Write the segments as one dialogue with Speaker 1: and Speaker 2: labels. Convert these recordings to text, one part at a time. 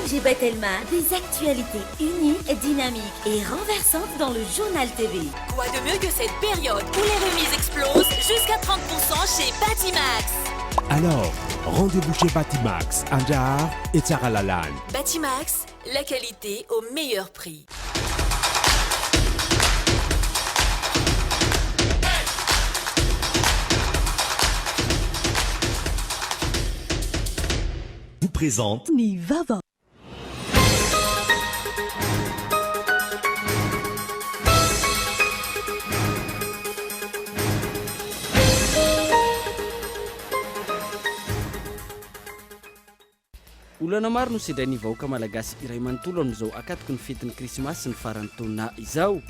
Speaker 1: Boucher Batelma, des actualités uniques, dynamiques et renversantes dans le journal TV.
Speaker 2: Quoi de mieux que cette période où les remises explosent jusqu'à 30% chez Batimax.
Speaker 3: Alors, rendez-vous chez Batimax, Andjar et Tsaralalan.
Speaker 2: Batimax, la qualité au meilleur prix.
Speaker 3: Vous présente
Speaker 1: Ni Vava.
Speaker 4: Olana maro no sedray ny vahoaka malagasy iray manontolo amin'izao akatoko ny fetin'ny krismasy ny farany taona izao.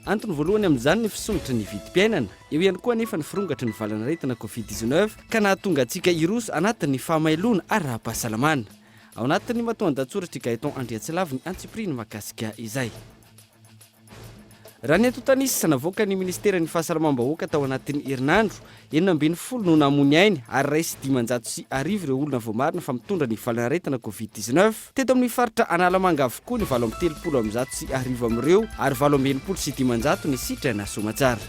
Speaker 4: Antony voalohany amin'izany ny fisondrotra ny vidim-piainana, eo ihany koa anefa ny firongatry ny valanaretina Covid-19 ka nahatonga antsika iroso anatin'ny fahamailona ary raha-pahasalamana. Ao anatin'ny matoan-datsoratra Gaëtan Andriatsilavy ny antsipriny mahakasika izay. Raha ny eto tanisy sa navoaka ny ministeran'ny fahasalamam-bahoaka tao anatin'ny herinandro 40 no namony ainy ary raisy 550 ireo olona voamarina fa mitondra ny valanaretina Covid-19 teto amin'ny faritra Analamanga avokoa ny 730 amin'ireo ary 795 ny sitrana Somatsara.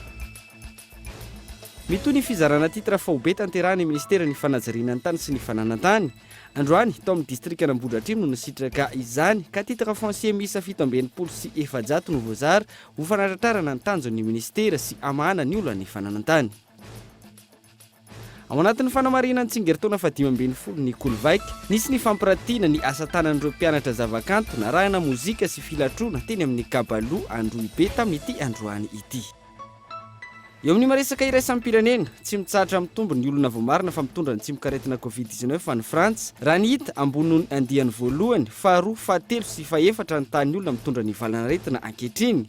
Speaker 4: Mitoy ny fizarana titra fahobe tanterahany ministeran'ny fanajariana ny tany sy ny fananantany. Androany tao amin'ny distrika Ambohidratrimo no nisitraka izany ka titra foncier misa 724 no voazary ho fanaratrarana ny tanjon'ny ministera sy amahana ny olona ny fananantany. Ao anatin'ny fanamarihana ny tsingertaona 520 ny Kolvaika, nisy ny fampiratiana ny asa tanan'ireo mpianatra zavakanto na rahana mozika sy filatroana teny amin'ny Kabalo Androibe tamin'ity androany ity. Eo amin'ny maresaka iray sampirenena, tsy mitsahatra mitombo ny olona voamarina fa mitondra ny tsimikaretina Covid-19 fa ny Frantsa, raha ny hita ambony andiany voalohany, faharoa, fahatelo sy faefatra ny tany olona mitondra ny valanaretina ankehitriny.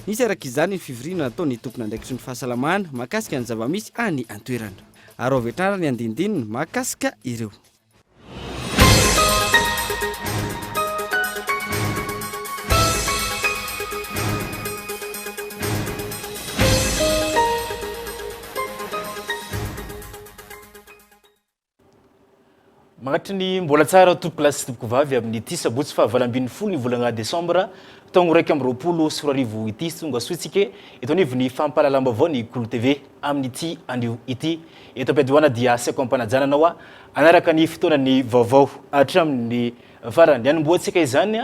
Speaker 4: Nisy araka izany ny fivoriana nataony tompona andraikitry ny fahasalamana mahakasika ny zavamisy any antoerana. Ary ao vetrara ny andindininy mahakasika ireo.
Speaker 5: Magnatry ny mbola tsara tompoko lasy tompoko vavy amin'ny sabotsy fa 20 ny volana Desambra taogno 2024 ity tonga soitsika eto anivony fampahalalam-baovao ny Kolo TV amin'ity anio ity. Eto ampiadoana dia asako ampanajanana anaraka ny fotoanany vaovao hatramin'ny farany anomboantsika izany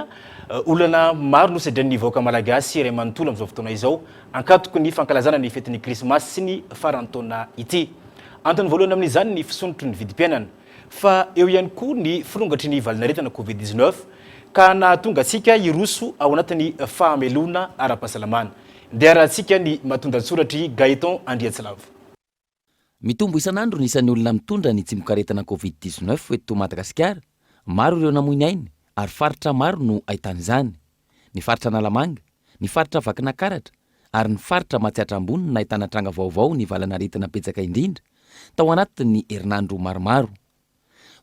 Speaker 5: olana maro no sedran'ny vahoaka malagasy iray manontolo amin'izao fotoana izao ankatoko ny fankalazana ny fetin'ny krismasy sy ny farany taona ity. Antony voalohany amin'izany ny fisondrotry ny vidim-piainana fa eo ihany koa ny firongatry ny valanaretina Covid-19 ka nahatonga antsika iroso ao anatin'ny fahamelona ara-pahasalamana. Dia rahantsika ny matondan-tsoratry Gaëtan Andriatsilavy.
Speaker 6: Mitombo isan'andro ny isan'ny olona mitondra ny tsimikaretina Covid-19 eto Madagasikara. Maro ireo namony ainy ary faritra maro no ahitana izany. Ny faritra Analamanga, ny faritra Vakinakaratra ary ny faritra Matsiatra Ambony no ahitana tranga vaovao ny valanaretina betsaka indrindra tao anatin'ny herinandro maromaro.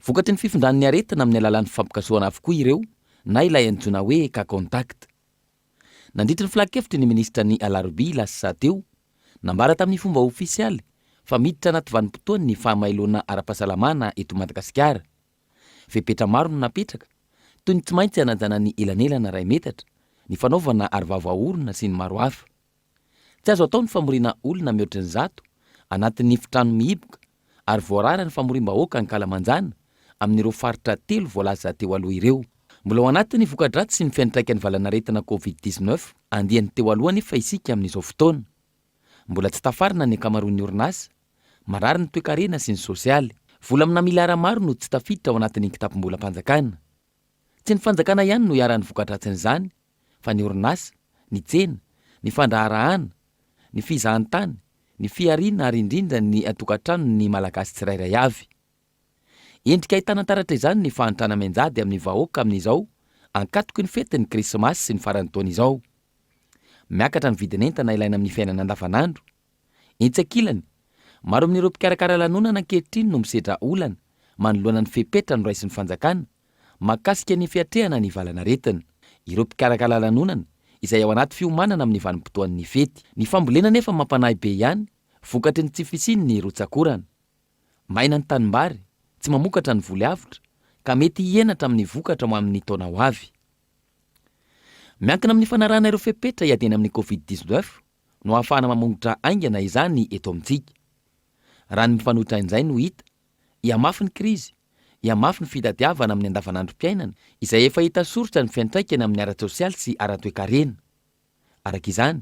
Speaker 6: Vokatry ny fifindran'ny aretina amin'ny alalan'ny fampikasoana avokoa ireo na ilay antsoina hoe cas contact. Nandritry ny filakevitry ny ministra ny Alarobia lasa teo nambara tamin'ny fomba ofisialy fa miditra anaty vanim-potoany ny fahamailona ara-pahasalamana eto Madagasikara. Fepetra maro no napetraka toy ny tsy maintsy hanajana ny elanelana ray metatra, ny fanaovana arivava-orona sy ny maro hafa. Tsy azo atao ny famoriana olona mihoatra ny zato anatin'ny fitrano mihiboka ary voarara ny famorim-bahoaka ny Kalamanjana amin'ireo faritra 3 voalaza teo aloha ireo. Mbola ao anatin'ny voka-dratsy sy ny fiantraikany valanaretina Covid-19 andiany teo aloha nefa isika amin'izao fotoana. Mbola tsy tafarina ny ankamaroan'ny orinasa, marary ny toe-karena sy ny sosialy. Vola amina miliara maro no tsy tafiditra ao anatin'ny kitapom-bola-panjakana. Tsy ny fanjakana ihany no iaran'ny voka-dratsin'izany, fa ny orinasa, ny tsena, ny fandraharahana, ny fizahan-tany, ny fiariana ary indrindra ny atokantrano ny malagasy tsirairay avy. Endrika ahitana taratra izany ny fahantrana menjady amin'ny vahoaka amin'izao ankatoko ny fetin'ny krismasy sy ny farany taona izao. Miakatra ny vidin'entana ilaina amin'ny fiainana andavanandro. Entsakilany, maro amin'ireo mpikarakara lanonana ankehitriny no misedra olana manoloana ny fepetra no raisin'ny fanjakana mahakasika ny fiatrehana ny valanaretina. Ireo mpikarakara lanonana izay ao anaty fiomanana amin'ny vanim-potoan'ny fety. Ny fambolena nefa mampanahy be ihany, vokatry ny tsy fisiany ny rotsakorana. Maina ny tanimbary, tsy mamokatra ny voly avitra, ka mety hienatra amin'ny vokatra mo amin'ny taona ho avy. Miankina amin'ny fanarana ireo fepetra hiadena amin'ny COVID-19 no ahafahana mamongotra aingana izany eto amintsika. Raha ny mifanohitra an'izay no hita, hiamafy ny krizy, hiamafy ny fitadiavana amin'ny andavanandrom-piainana izay efa hita soritra ny fiantraikany amin'ny ara-tsosialy sy ara-toekarena. Araka izany,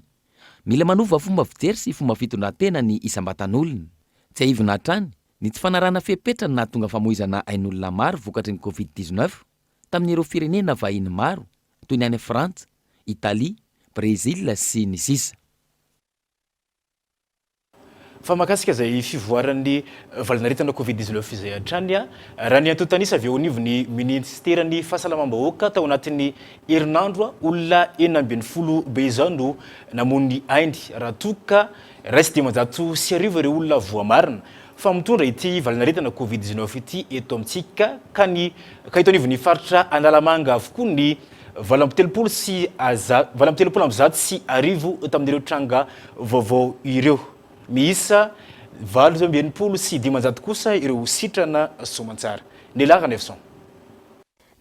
Speaker 6: mila manova fomba fijery sy fomba fitondran-tena ny isam-batan'olona. Tsy haivona hatrany, ny tsy fanarana fepetra no nahatonga famoizana ain'olona maro vokatry ny COVID-19 tamin'ireo firenena vahiny maro toy ny any Frantsa, Italia, Brezila sy ny sisa.
Speaker 5: Fa makasika izay fivoaran'ny valanaretana COVID-19 izay hatrany, raha ny antotanisa avy eo anivon'ny ministeran'ny fahasalamam-bahoaka tao anatin'ny herinandro olona 40 be izao no namono ny ainy raha toka raisy dimanjato sy arivo ireo olona voamarina fa mitondra ity valanaretana COVID-19 ity eto amintsika ka eto anivon'ny faritra Analamanga avokoa ny valambitelopolo amby zato sy arivo tamin'ireo tranga vaovao ireo. Miisa 80 sy 10 kosa ireo sitrana soamantsara. Nelaga Nefson.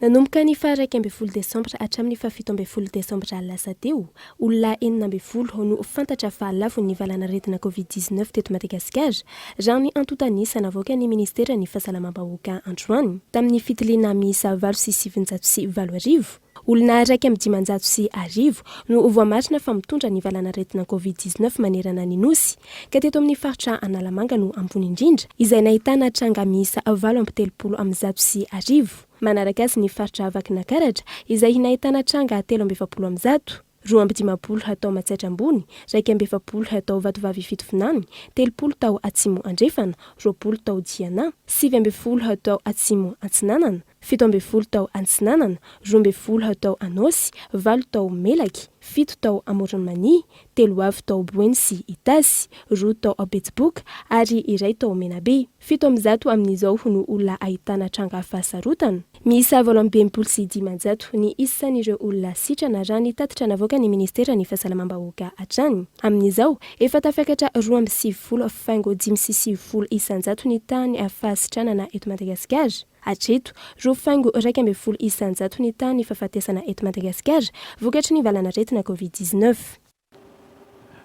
Speaker 7: Nanomboka ny 12 Desambra hatramin'ny 17 Desambra lasa teo, olona 40 no fantatra fa lafo ny valanaretina COVID-19 teto Madagasikara, raha ny antotanisa navoaka ny ministera ny fahasalamam-bahoaka androany tamin'ny fitiliana miisa 8,707 olona 1,500 sy arivo no voamarina fa mitondra ny valanaretina COVID-19 manerana ny nosy ka teto amin'ny faritra Analamanga no ambony indrindra izay nahitana tranga miisa 80 sy arivo. Manaraka azy ny faritra Vakinankaratra izay nahitana tranga 70 250 hatao Matsaitra ambony, 270 hatao Vatovavy Fitovinany, 30 tao Atsimo Andrefana, 20 tao Diana, 70 hatao Atsimo Antsinanana, 70 tao Antsinanana, 12 tao Anosy, 20 tao Melaky, 7 tao Amoronmani, 3 tao Boeny sy Itasy, 2 tao Betsboka ary 1 tao Menabe. 700 amin'izao no olona ahitana tranga fahasarotana. Miisa 20 sy 10 ny isan'ireo olona sitrana raha ny tatitra navoaka ny ministera ny fahasalamam-bahoaka hatrany. Amin'izao efa tafakatra 2,5 isanjato ny tany fahasitranana eto Madagasikara. Hatreto, 2,1 isanjato ny tany fahafatesana eto Madagasikara vokatry ny valanaretina COVID-19.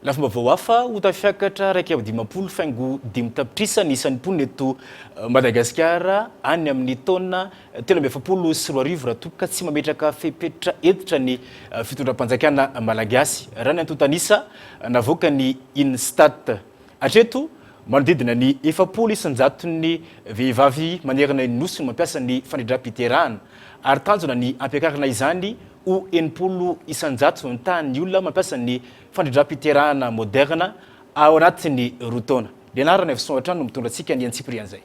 Speaker 5: Lafomba hafa ho tafiakatra 1,50 tapitrisa ny isan'ny mponina eto Madagasikara any amin'ny taona 17 sy 20 raha toka tsy mametraka fepetra editra ny fitondram-panjakana malagasy. Raha ny antotanisa navoaka ny Instat. Hatreto, manodidina ny 700 isanjato ny vehivavy manerana ny nosy no mampiasa ny fandrindram-piterahana ary tanjona ny ampiakarana izany ho 80 isanjato ny tany olona mampiasa ny fandrindram-piterahana moderna ao anatin'ny roa taona. Lianarana Efson hatrany no mitondra antsika ny Antsiprian zay.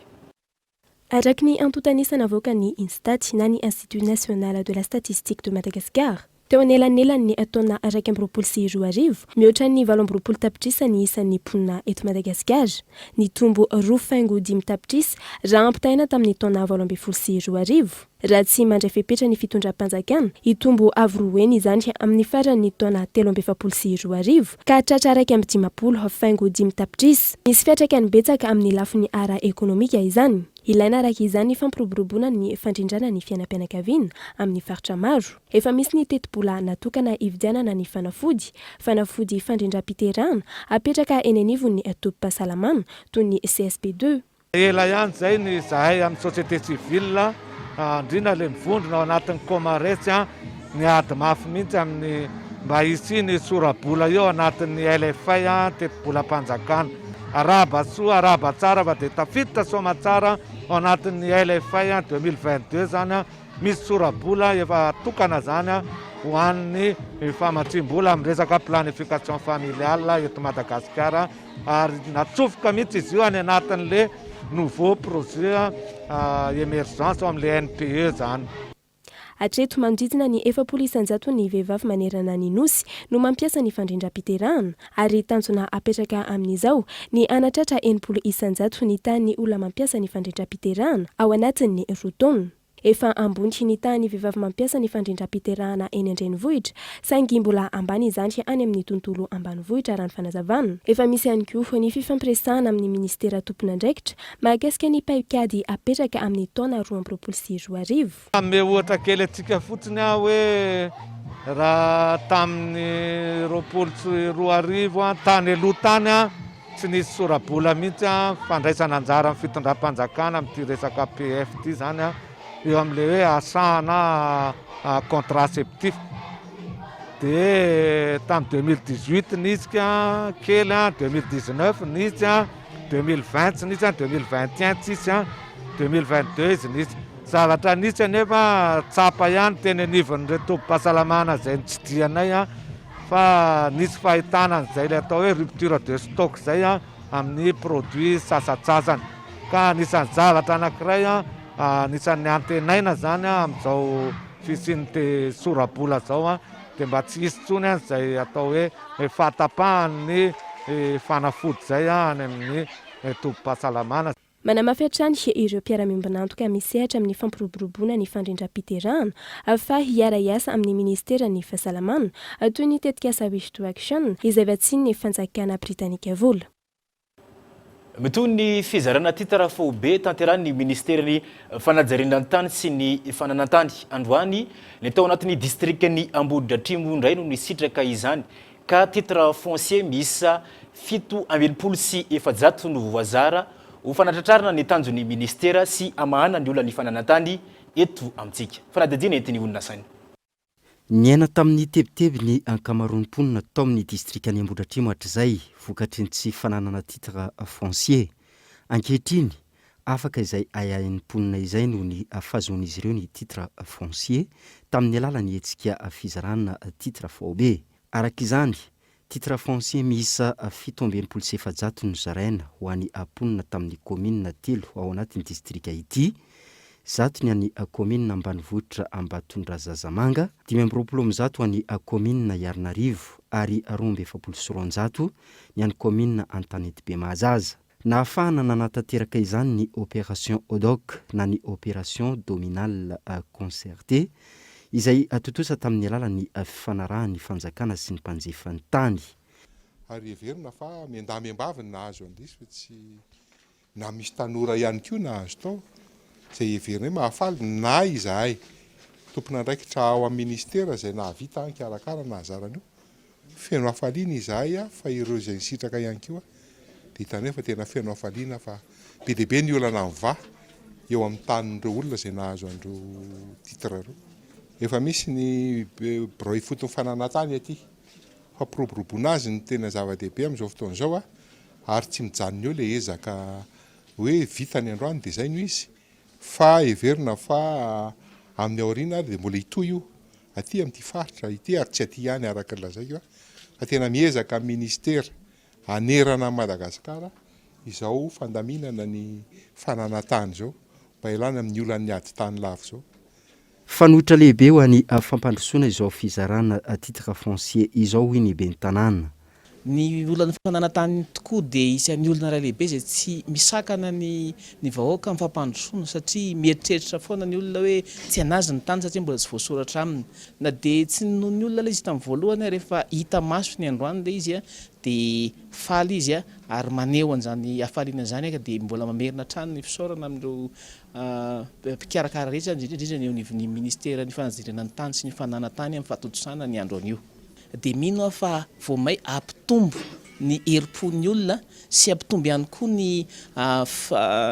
Speaker 7: Araka ny antotanisa navoaka ny Instat na ny Institut National de la Statistique de Madagascar. Teo anelanelany ny taona 20 sy 20, mihoatra ny 20 tapitrisa ny isan'ny mponina eto Madagasikara. Ny tombo 2,5 tapitrisa raha ampitaina tamin'ny taona 20 sy 20. Raha tsy mandray fepetra ny fitondram-panjakana, itombo avroeny izany amin'ny farany taona 13 sy 20 ka tratra 1,50 tapitrisa. Misy fiantraikany betsaka amin'ny lafiny ara-ekonomika izany. Ilaina araka izany fampiroboroboana ny fandrindrana ny fiainam-pianakaviana amin'ny faritra maro. Efa misy ny teti-bola natokana hividianana ny fanafody fandrindram-piterahana apetraka eny anivon'ny tobim-pahasalamana toy ny CSP2.
Speaker 8: Ela ihany zay ny zahay amin'ny société civile indrindra le mivondrona ao anatin'ny komaretsy ny ady mafy mihitsy amin'ny mba hisy ny sorabola eo anatin'ny LFI teti-bola mpanjakana. Araba soa, araba tsara fa dia tafiditra soamantsara ao anatin'ny LFI 2022 zany misy sorabola efa tokana zany ho an'ny famatsim-bola amin'ny resaka planification familiale eto Madagasikara ary natsofoka mihitsy izy io any anatin'le nouveau projet émergence amin'le NPE zany.
Speaker 7: Hatreto manodidina ny 700 isanjato ny vehivavy manerana ny nosy no mampiasa ny fandrindram-piterahana ary tanjona apetraka amin'izao ny anatratra 80 isanjato ny tany olona mampiasa ny fandrindram-piterahana ao anatin'ny roa taona. efa ambony hinita ny vehivavy mampiasa ny fandrindram-piterahana eny an-drenivohitra saingy mbola ambany izany any amin'ny tontolo ambanivohitra raha ny fanazavana. Efa misy ihany koa ny fifampiresahana amin'ny ministera tompon'andraikitra mahakasika ny paikady apetraka amin'ny taona 2024.
Speaker 8: Ame ohatra kely atsika fotsiny hoe raha tamin'ny 2024 tany aloha tany tsy nisy sora-bola mihitsy fandraisana anjara amin'ny fitondram-panjakana amin'ity resaka PF ty zany eo amin'le hoe asahana contraceptif. De tamin'ny 2018 nisy kely 2019 nisy 2020 tsy nisy 2021 tsisy 2022 izy nisy zavatra nisy anefa tsapa ihany teny anivon'ireo tobim-pahasalamana zay nitsidianay fa nisy fahitana an'izay le atao hoe rupture de stock zay amin'ny produit sasatsasany ka nisan'ny zavatra anankiray nisan'ny antenaina zany amin'izao fisiany sora-bola zao dia mba tsy hisy tsony zay atao hoe fahatapahany fanafody zay any amin'ny tobim-pahasalamana.
Speaker 7: Manamafy hatrany ireo mpiara-miombonantoka misehatra amin'ny fampiroboroboana ny fandrindram-piterahana fa hiara-iasa amin'ny ministera ny fahasalamana toy ny tetikasa Wish to Action izay vatsiny ny fanjakana Britanika vola.
Speaker 5: Mitoy ny fizarana titara fobe tanterahany ministerany fanajariana tany sy ny fananantany androany ny tao anatin'ny distrikany Ambodidratrimo indray no nisitraka izany ka titara foncier misa 720 no voazara ho fanatratrarana ny tanjon'ny ministera sy amahana ny olona ny fananantany eto amintsika. Fanadadiana entiny orinasany.
Speaker 4: Niaina tamin'ny tebiteby ny ankamaroam-ponina tao amin'ny distrikany Ambodidratrimo hatrizay vokatry ny tsy fananana titre foncier. Ankehitriny afaka izay ayahin'ny mponina izay no ny afazoan'izy ireo ny titre foncier tamin'ny alalany hetsika fizarana titre fobe. Araka izany, titre foncier miisa 720 no zaraina ho an'ny mponina tamin'ny commune telo ao anatin'ny distrika ity. Zato ny an'ny commune Ambanivohitra Ambatondrazazamanga, 520 an'ny commune Iarnarivo ary 270 ny an'ny commune Antanety Be Mahazaza. Nahafahana nanatateraka izany ny opération ODOC na ny opération dominale concertée izay atotosa tamin'ny alalan'ny fifanarahan'ny fanjakana sy ny mpanjefa ny tany.
Speaker 9: Ary everina fa miandamiambaviny nahazo andisy fa tsy na misy tanora ihany koa nahazo tao zay everina hoe mahafaly na izahay tompon'andraikitra ao amin'ny ministera zay nahavita ankarakara nahazarana io feno hafaliana izahay fa ireo zay nisitraka ihany koa dia hitany hoe fa tena feno hafaliana fa be dia be ny olana miva eo amin'ny tanin'ireo olona zay nahazo andreo titre ireo. Efa misy ny broy fotony fananantany aty fa piroboroboana azy ny tena zava-dehibe amin'izao fotoana izao ary tsy mijanona eo le ezaka hoe vita ny androany dia zay no izy fa everina fa amin'ny aoriana dia mbola itoy io aty amin'ity faritra ity ary tsy aty ihany araka ny lazaiko fa tena miezaka ministera anerana Madagasikara izao fandaminana ny fananantany zao mba ilana amin'ny olana ady tany lavo zao.
Speaker 4: Fanohitra lehibe ho an'ny fampandrosoana izao fizarana titre foncier izao hoy ny ben'ny tanàna.
Speaker 10: Ny olana fananantany tokoa dia isan'ny olona ray lehibe izay tsy misakana ny vahoaka amin'ny fampandrosoana satria mieritreritra foana ny olona hoe tsy anazy ny tany satria mbola tsy voasoratra aminy. Na dia tsy noho ny olona ilay izy tamin'ny voalohany rehefa hita maso ny androany ilay izy dia faly izy ary maneho an'izany hafaliana izany dia mbola mamerina trano ny fisaorana amin'ireo mpikarakara rehetra indrindra ny eo anivon'ny ministera ny fanajariana ny tany sy ny fananantany amin'ny fahatotosana ny andro an'io. Dia mino fa vao may ampitombo ny herim-pon'ny olona sy ampitombo ihany koa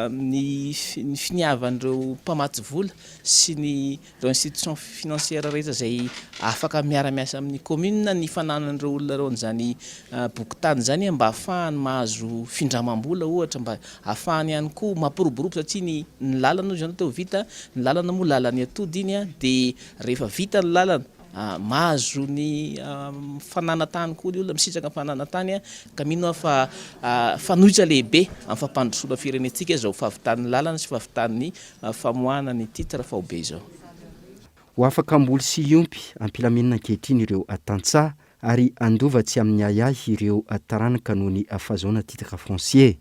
Speaker 10: ny finiavan'ireo mpamatsy vola sy ireo institution financière rehetra izay afaka miara-miasa amin'ny commune ny fananan'ireo olona ireo an'izany bokotany izany mba ahafahany mahazo findramam-bola ohatra mba ahafahany ihany koa mampiroborobo satria ny lalana izany teo vita ny lalana moa lalany atody iny dia rehefa vita ny lalana mahazo ny fananantany koa ny olona misitraka fananantany ka mino fa fanohitra lehibe amin'ny fampandrosoana firenentsika izao fahavitan'ny lalana sy fahavitan'ny famoahana ny titre faobe izao.
Speaker 4: Ho afaka amboly sy iompy ampilaminana ankehitriny ireo tantsaha ary andova tsy amin'ny ayahy ireo taranaka noho ny ahafazoana titre foncier.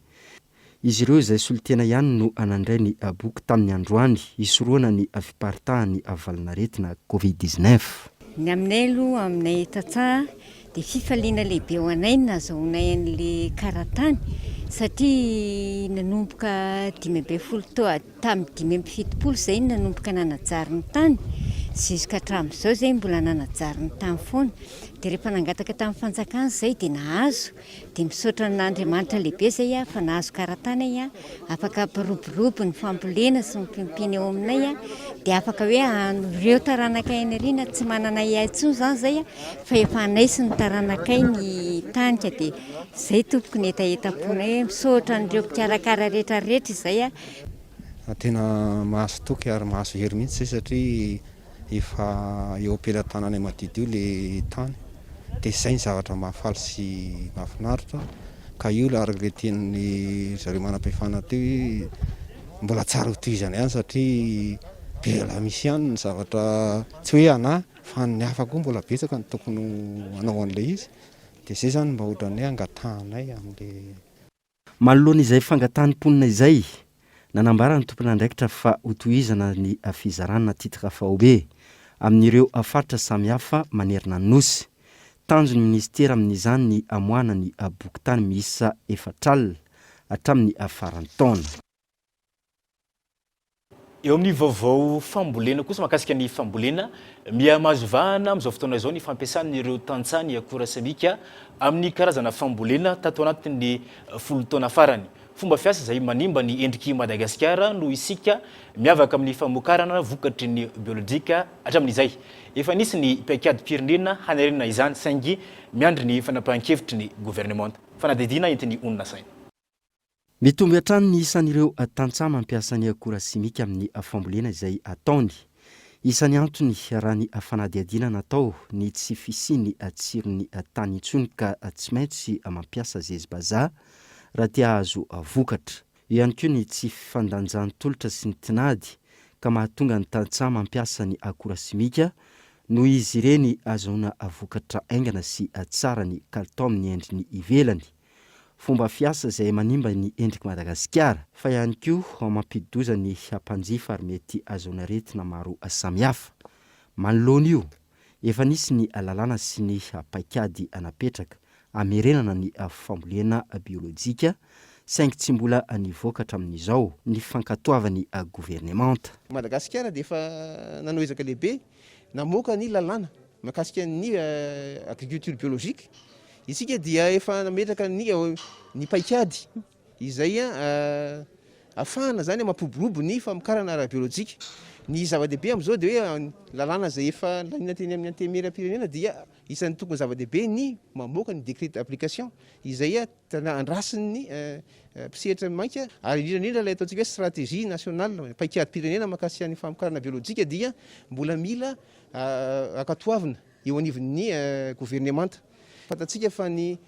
Speaker 4: izy ireo izay solitena ihany no anandray ny boky tamin'ny androany isoroana ny fiparitahany valanaretina covid-19.
Speaker 11: Ny aminay aloha aminay Tatsa dia fifaliana lehibe ho anay nazahoanay an'ilay karatany satria nanomboka 5 tamin'ny 5 izay nanomboka nanajary ny tany jusqu'à hatramin'izao izay mbola nanajary ny tany foana. Dia rehefa nangataka tamin'ny fanjakana izay dia nahazo, dia misaotra n'Andriamanitra lehibe izay fa nahazo karatany afaka ampiroborobo ny fambolena sy ny pimpiny eo aminay dia afaka hoe ireo taranakay ny ariana tsy manana intsony izany izay fa efa anay sy ny taranakay ny tanika. Dia izay tompoko ny etaponay misaotra n'ireo mpikarakara rehetrarehetra izay
Speaker 12: tena mahazo toky ary mahazo hery mihitsy zay satria efa eo am-pelantananay madidio le tany dia izay ny zavatra mahafaly sy mahafinaritra ka io araka le tenin'ny zareo manam-pahefana teo mbola tsara hotohizana ihany satria bela misy ihany ny zavatra tsy hoe ana fa ny hafa koa mbola betsaka ny tokony anao an'ilay izy dia izay zany mba ohatran'ny hoe angatahanay amin'le
Speaker 4: manoloana izay fangataham-ponina izay nanambara ny tompon'andraikitra fa hotohizana ny fizarana titre faobe amin'ireo faritra samihafa manerina ny nosy. Tanjon'ny ministera amin'izany ny amoana ny boky tany miisa 4 hatramin'ny farany taona.
Speaker 5: Eo amin'ny vaovao fambolena kosa makasika ny fambolena mihamazovahana amin'izao fotoana izao ny fampiasan'ireo tantsany akora simika amin'ny karazana fambolena tato anatin'ny 10 taona farany. Fomba fiasa izay manimba ny endriky Madagasikara no isika miavaka amin'ny famokarana vokatry ny biolojika hatramin'izay. Efa nisy ny paikady-pirenena hanarina izany saingy miandry ny fanapahan-kevitry ny gouvernement. Fanadidina entiny onona saina.
Speaker 4: Mitomby hatrany ny isan'ireo tantsaha mampiasa ny akora simika amin'ny fambolena izay ataony. Isan'ny antony raha ny fanadihadiana natao ny tsy fisiany tsirony tany intsony ka tsy maintsy mampiasa zezibazaha raha tia azo vokatra. Ihany koa ny tsy fandanjahantolotra sy ny tinady ka mahatonga ny tantsaha mampiasa ny akora simika noho izy ireny azahoana vokatra aingana sy tsara ny kalitao amin'ny endriny ivelany. Fomba fiasa izay manimba ny endriky Madagasikara fa ihany koa mampidoza ny mpanjifa ary mety azahoana aretina maro samihafa. Manoloana io efa nisy ny lalàna sy ny paikady anapetraka amerenana ny fambolena biolojika saingy tsy mbola nivoaka hatramin'izao ny fankatoavany gouvernemanta.
Speaker 13: Madagasikara dia efa nanao ezaka lehibe namoaka ny lalàna mahakasika ny agriculture biolojika. Isika dia efa nametraka ny paikady izay afahana zany mampiroborobo ny famokarana ara-biolojika. Ny zava-dehibe amin'izao dia hoe lalàna izay efa lanina teny amin'ny antemeram-pirenena dia isan'ny tokony zava-dehibe ny mamoaka ny décret d'application izay andrasin'ny mpisehatra mainka ary indrindra ilay ataontsika hoe stratégie nationale paikady-pirenena mahakasika ny famokarana biolojika dia mbola mila akatoavina eo anivon'ny gouvernemanta. Fantatsika fa ny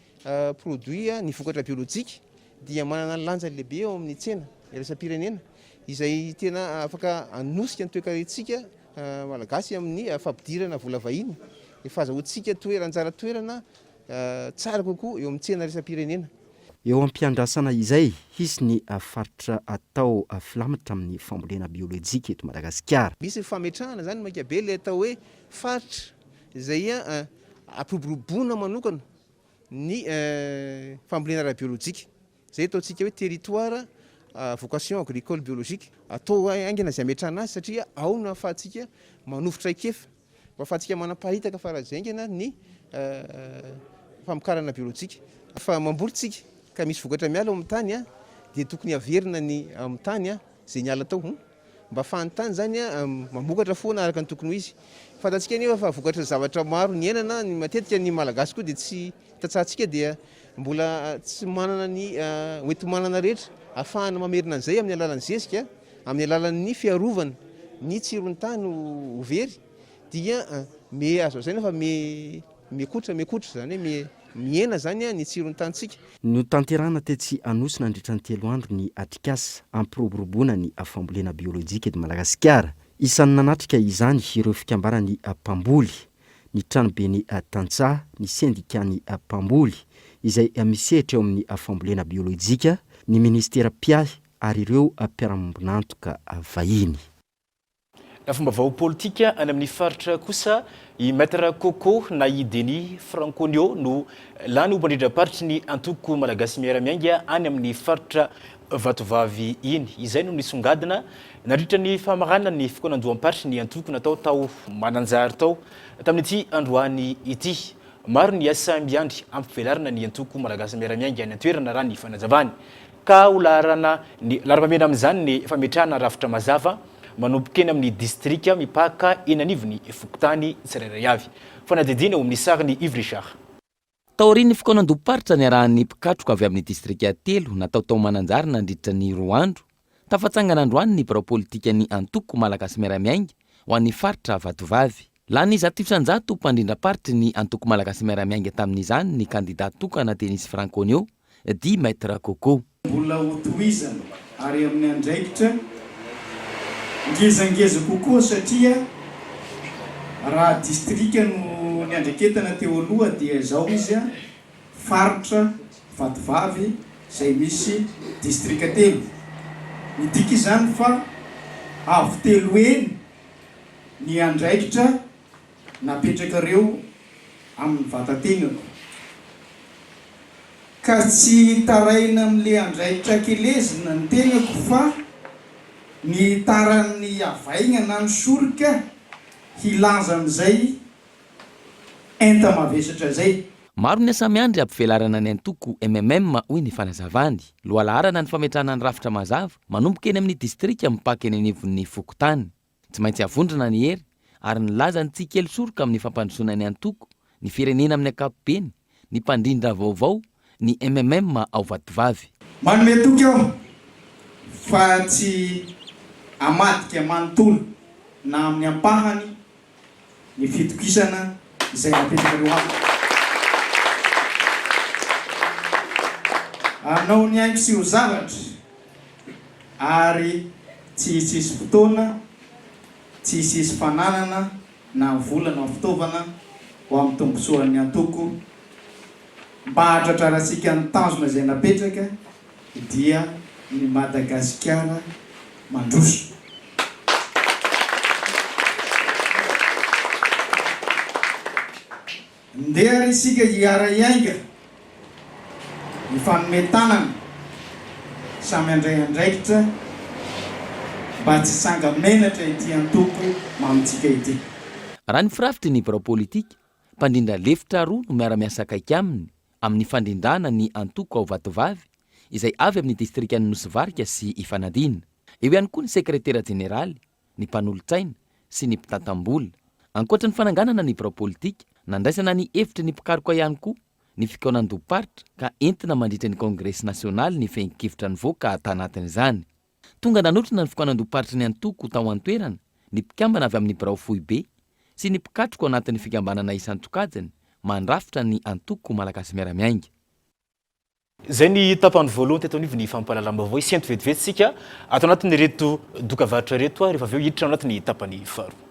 Speaker 13: produit ny vokatra biolojika dia manana ny lanja lehibe eo amin'ny tsena iraisam-pirenena izay tena afaka anosika ny toe-karentsika malagasy amin'ny fampidirana vola vahiny. Efa azahoantsika anjara toerana tsara kokoa eo amin'ny tsena iraisam-pirenena.
Speaker 4: Eo am-piandrasana izay hisy ny faritra atao filamatra amin'ny fambolena biolojika eto Madagasikara.
Speaker 13: Misy fametrahana zany makabe le atao hoe faritra izay ampiroboroboana manokana ny fambolena ara-biolojika. Zay ataontsika hoe territoire vocation agricole biologique. Atao aingana izay ametrahana azy satria ao no ahafahantsika manofotra ikefa, ahafahantsika manamparitaka farazaingana ny famokarana biolojika. Fa mambolitsika ka misy vokatra miala amin'ny tany dia tokony averina ny amin'ny tany izay niala tao mba ahafahan'ny tany zany mamokatra foana araka ny tokony ho izy. Fantatsika nefa fa vokatra zavatra maro ny enana ny matetika ny malagasy koa dia tsy tatsahantsika dia mbola tsy manana ny mety manana rehetra ahafahana mamerina an'izay amin'ny alalan'ny zezika amin'ny alalan'ny fiarovana ny tsiron'ny tany ho very dia azo azaina fa mekotra zany hoe miena zany ny tsiron'ny tantsika.
Speaker 4: No tanterana tetsy anosina andritra ny 3 andro ny atrikasa ampiroboroboana ny fambolena biolojika eto Madagasikara. Isan'ny nanatrika izany ireo fikambanany mpamboly, ny tranobe ny tantsaha, ny sendika ny mpamboly izay misehatra eo amin'ny fambolena biolojika ny ministera piahy ary ireo mpiara-monantoka vahiny.
Speaker 5: Na fomba vao politika any amin'ny faritra kosa i maître Coco na i Denis Franconio no lany ombandrindra-paritry ny antoko malagasy miara-miainga any amin'ny faritra Vatovavy iny. Izay no nisongadina nandritra ny famaranana ny fikonan-doham-paritry ny antoko natao tao mananjary tao tamin'ity androany ity. Maro ny asa miandry ampivelarana ny antoko malagasy miara-miainga any an-toerana raha ny fanazavany. Ka ho lara-pamena amin'izany ny fametrahana rafitra mazava manomboka eny amin'ny distrika mipaka eny anivony Fokotany tsirairay avy. Fanadidina ao amin'ny sariny Yves Richard.
Speaker 6: Taoriny fikonan-doham-paritra ny arahan'ny mpikatroka avy amin'ny distrika telo natao tao mananjary nandritra ny 2 andro. Tafatsangana androany ny birao politika ny antoko malagasy miara-miainga ho an'ny faritra Vatovavy. Lany 100% mpandrindra-paritry ny antoko malagasy miara-miainga tamin'izany ny kandidat tokana Denis Franconio di maître Coco.
Speaker 14: Mbola hotohizana ary amin'ny andraikitra ngezangeza kokoa satria raha distrika no ny andraketana teo aloha dia zao izy faritra Vatovavy izay misy distrika telo. Midika izany fa avy telo eny ny andraikitra napetraka ireo amin'ny vatategnako. Ka tsy taraina amin'le andraikitra kelezina ny tegnako fa ny taran'ny avaigna na ny sorika hilaza amin'izay enta mavesatra zay.
Speaker 6: Maro ny asa miandry ampivelarana ny antoko MMM hoy ny fanazavany. Lohalarana ny fametrahana ny rafitra mazava manomboka eny amin'ny distrika mipaka eny anivon'ny Fokotany. Tsy maintsy avondrona ny hery ary nilaza ny tsikely soroka amin'ny fampandrosoana ny antoko, ny firenena amin'ny ankapobeny, ny mpandrindra vaovao, ny MMM ao Vatovavy.
Speaker 14: Manome toky aho fa tsy amadika manontolo na amin'ny ampahany ny fitokisana izay napetraka reo amiko. Anao ny haingo sy ho zavatra ary tsy hisy fotoana, tsy hisy fananana na vola na fitaovana ho amin'ny tombosoan'ny antoko mba hatratraratsika ny tanjona izay napetraka dia ny Madagasikara mandroso. Ndeha isika hiara-iainga ny fanometanana samy andray andraikitra mba tsy sanga menatra ity antoko mamitsika ity.
Speaker 6: Raha ny firafitry ny birao politika, mpandrindra lefitra roa no miara-miasa akaiky aminy amin'ny fandrindrana ny antoko ao Vatovavy izay avy amin'ny distrika ny Nosivarika sy Ifanadina. Eo ihany koa ny sekretera jeneraly, ny mpanolotsaina sy ny mpitantam-bola. Ankoatra ny fananganana ny birao politika, nandraisana ny hevitry ny mpikaroka ihany koa ny fikonan-doham-paritra ka entina mandritra ny Kongresy Nasionaly ny fenkikevitra ny voaka tanatin'izany. Tonga nanotrona ny fikonan-doham-paritra ny antoko tao an-toerana, ny mpikambana avy amin'ny birao foibe sy ny mpikatroka anatin'ny fikambanana isan-tsokajany mandrafitra ny antoko malagasy miara-miainga.
Speaker 5: Zay ny tapany voalohany teto anivy ny fampahalalam-baovao isento vetivetsika atao anatin'ny reto dokavatra reto rehefa avy eo hiditra ao anatin'ny tapany faharoa.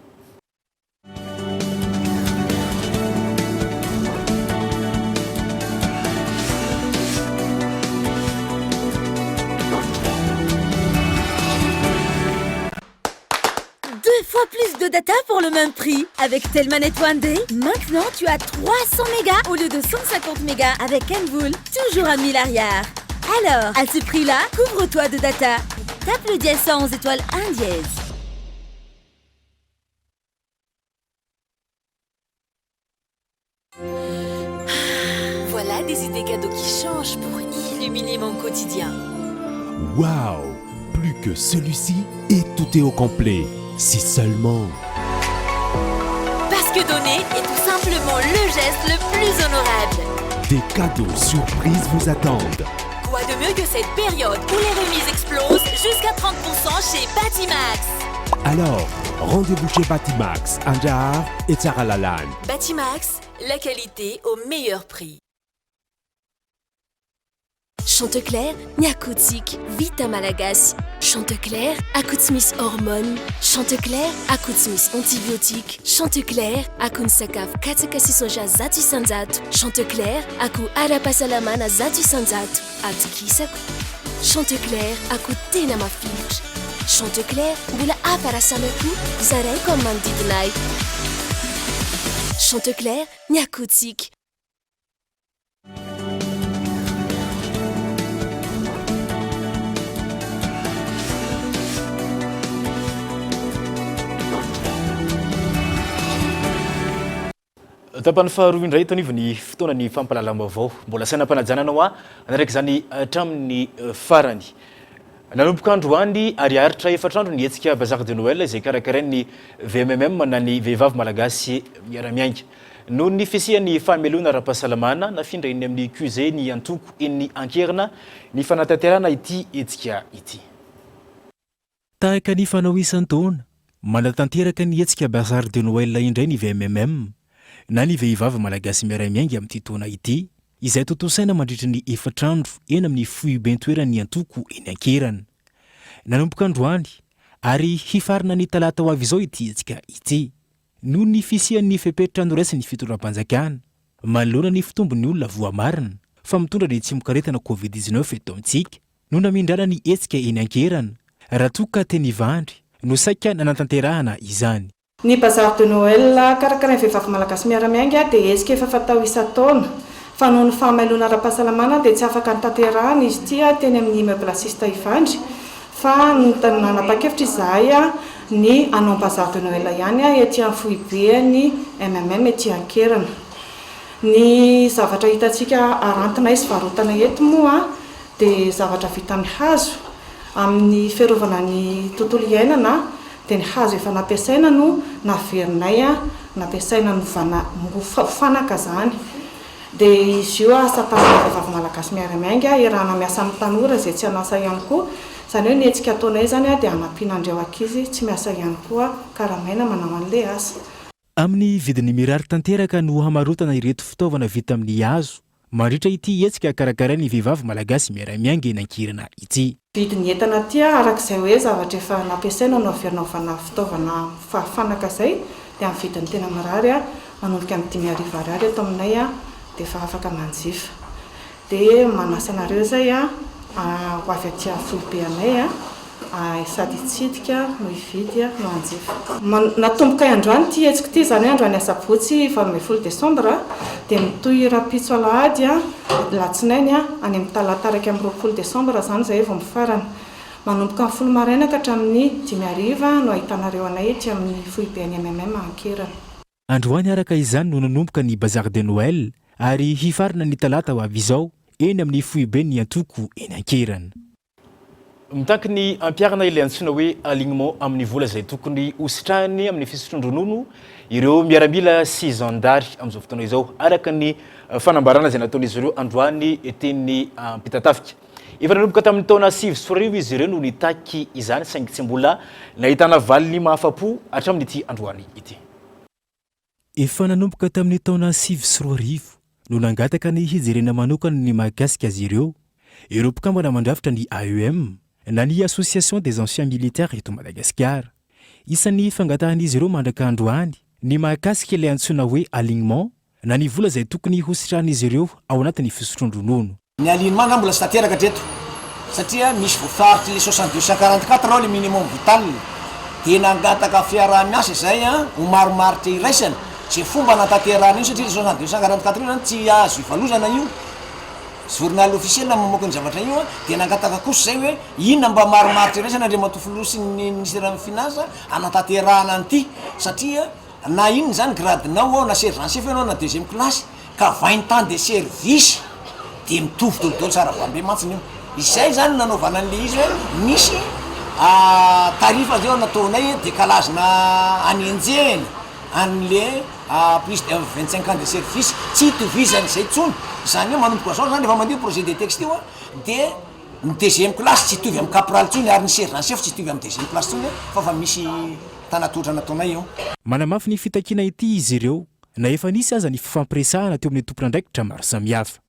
Speaker 1: Fois plus de data pour le même prix. Avec Telmanet One Day, maintenant tu as 300 mégas au lieu de 150 mégas avec Envoul, toujours à 1000 arrière. Alors, à ce prix-là, couvre-toi de data. Tape le dièse 111 étoile 1 dièse.
Speaker 2: Voilà des idées cadeaux qui changent pour illuminer mon quotidien.
Speaker 3: Waouh! Plus que celui-ci et tout est au complet. Si seulement...
Speaker 2: Parce que donner est tout simplement le geste le plus honorable.
Speaker 3: Des cadeaux surprises vous attendent.
Speaker 2: Quoi de mieux que cette période où les remises explosent jusqu'à 30% chez Batimax.
Speaker 3: Alors, rendez-vous chez Batimax, Andjar et Tsaralalan.
Speaker 2: Batimax, la qualité au meilleur prix.
Speaker 7: Chanteclair, Niakotik, Vita Malagasy. Chanteclair, Akutsmis hormones. Chanteclair, Akutsmis antibiotiques. Chanteclair, Akun sakaf katsakasi soja zatu sanzatu. Chanteclair, Aku arapasalamana zatu sanzatu. Atukisako.
Speaker 15: Chanteclair ako tena mafilotra. Chanteclair mbola afarasana koa zaraiko amin'ny manodidinay. Chanteclair ny akotsika.
Speaker 5: Tapany faharoa indray tanivo ny fotoana ny fampalalam-baovao mbola saina mpanajana a anaraiky zany hatramin'ny farany nanomboka androany ary aritra efatrandro ny hetsika bazar de Noël izay karakarain'ny VMMM na ny vehivavy malagasy miara-miainga noho ny fisian'ny fahamelona ara-pahasalamana nafindra iny amin'ny QG ny antoko iny ankerina ny fanatanterana ity hetsika ity.
Speaker 16: Tahaka ny fanao isan-taona manatanteraka ny hetsika bazar de Noël indray ny VMMM na ny vehivavy malagasy miara-miainga amin'ity taona ity izay totosaina mandritra ny efatrandro eny amin'ny foibentoerany antoko eny ankerana nanomboka androany ary hifarina ny talata ho avy izao ity hetsika ity noho ny fisian'ny fepetra noraisy ny fitondram-panjakana manoloana ny fitombon'ny olona voamarina fa mitondra ny tsy mokaretana COVID-19 eto amintsika no namindrana ny hetsika eny ankerana raha toka teny Ivandry no saika nanatanterahana izany.
Speaker 17: Ny bazar de Noël karakarain'ny vehivavy malagasy miara-miainga dia hetsika efa fatao isan-taona fa noho ny fahamelona ara-pahasalamana dia tsy afaka nitanterahana izy ity teny amin'ny meublaciste Ivandry fa nanapa-kevitra izahay ny anao bazar de Noël ihany ety amin'ny foibe ny MMM ety ankerana. Ny zavatra hitantsika arantina sy varotana eto moa dia zavatra vita amin'ny hazo amin'ny fiarovana ny tontolo iainana dia ny hazo efa nampiasaina no naverinay nampiasaina no fanaka zany dia izy io asa tanana vehivavy malagasy miara-miainga irana miasa amin'ny tanora izay tsy anasa ihany koa zany hoe ny hetsika ataonay zany dia hanampiana andreo ankizy tsy miasa ihany koa karamaina manao an'ilay asa.
Speaker 16: Amin'ny vidiny mirary tanteraka no hamarotana ireto fitaovana vita amin'ny hazo mandritra ity hetsika karakarain'ny vehivavy malagasy miara-miainga eny ankirana ity.
Speaker 17: Vidiny entana aty arak'izay hoe zavatra efa nampiasaina no averinaovana fitaovana fanaka izay dia amin'ny vidiny tena mirary manomboka amin'ny 5,000 ariary eto aminay dia efa afaka manjifa. Dia manasa anareo zay ho avy aty foibe anay sady hitsidika no hividy no anjifa. Natomboka androany ity hetsika ity zany androany asabotsy 20 Desambra dia mitohy rapitso alahady latsinainy any amin'ny talata araiky amin'ny 20 Desambra zany zay vao mifarana manomboka amin'ny 10 maraina ka hatramin'ny 5 no ahitanareo anay ety amin'ny foibe any MMM ankerana.
Speaker 16: Androany araka izany no nanomboka ny bazar de Noël ary hifarina ny talata ho avy izao eny amin'ny foibe ny antoko eny ankerana.
Speaker 5: Mitaky ny ampiarana ilay antsoina hoe alignement amin'ny vola izay tokony hositrahany amin'ny fisotron-dronono ireo miaramila sy zandary amin'izao fotoana izao araka ny fanambarana izay nataon'izy ireo androany teny ampitatafika. Efa nanomboka tamin'ny taona 2010 izy ireo no nitaky izany saingy tsy mbola nahitana valiny mahafapo hatramin'ity androany ity.
Speaker 16: Efa nanomboka tamin'ny taona 2010 no nangataka ny hijerena manokana ny mahakasika azy ireo mpikambana mandrafitra ny AEM na ny Association des Anciens Militaires eto Madagascar. Isan'ny fangatahan'izy ireo mandraka androany ny mahakasika ilay antsoina hoe alignement na ny vola izay tokony hositrahan'izy ireo ao anatin'ny fisotron-dronono.
Speaker 18: Ny alignement na mbola tsy tanteraka dreto satria misy voafaritra le 6244 ao le minimum vital dia nangataka fiaraha-miasa izay ho maromaritra iraisana zay fomba natanterahana io satria le 6244 io zany tsy azo ivalozana io. Journal officiel mamoaka ny zavatra io dia nangataka kosa zay hoe inona mba maromaritra iraisana andre matofolosi ny ministère finance anatanterahana an'ity satria na inona zany gradinao ao na sergent chef anao na deuxième classe ka 20 ans de service dia mitovy dolodolo tsara voambe matsiny io. Izay zany nanaovana an'le izy hoe misy tarifa zay ao nataonay décalage na anenjehana an'le plus de 25 ans de service tsy itovizany izay tsony zany hoe manomboka zao zany efa mandeha projet de texte io dia ny deuxième classe tsy hitovy amin'ny caporal tsony ary ny sergent chef tsy hitovy amin'ny deuxième classe tsony fa misy tanatotra nataonay io.
Speaker 16: Manamafy ny fitakiana ity izy ireo na efa nisy aza ny fifampiresahana teo amin'ny tompon'andraikitra maro samihafa.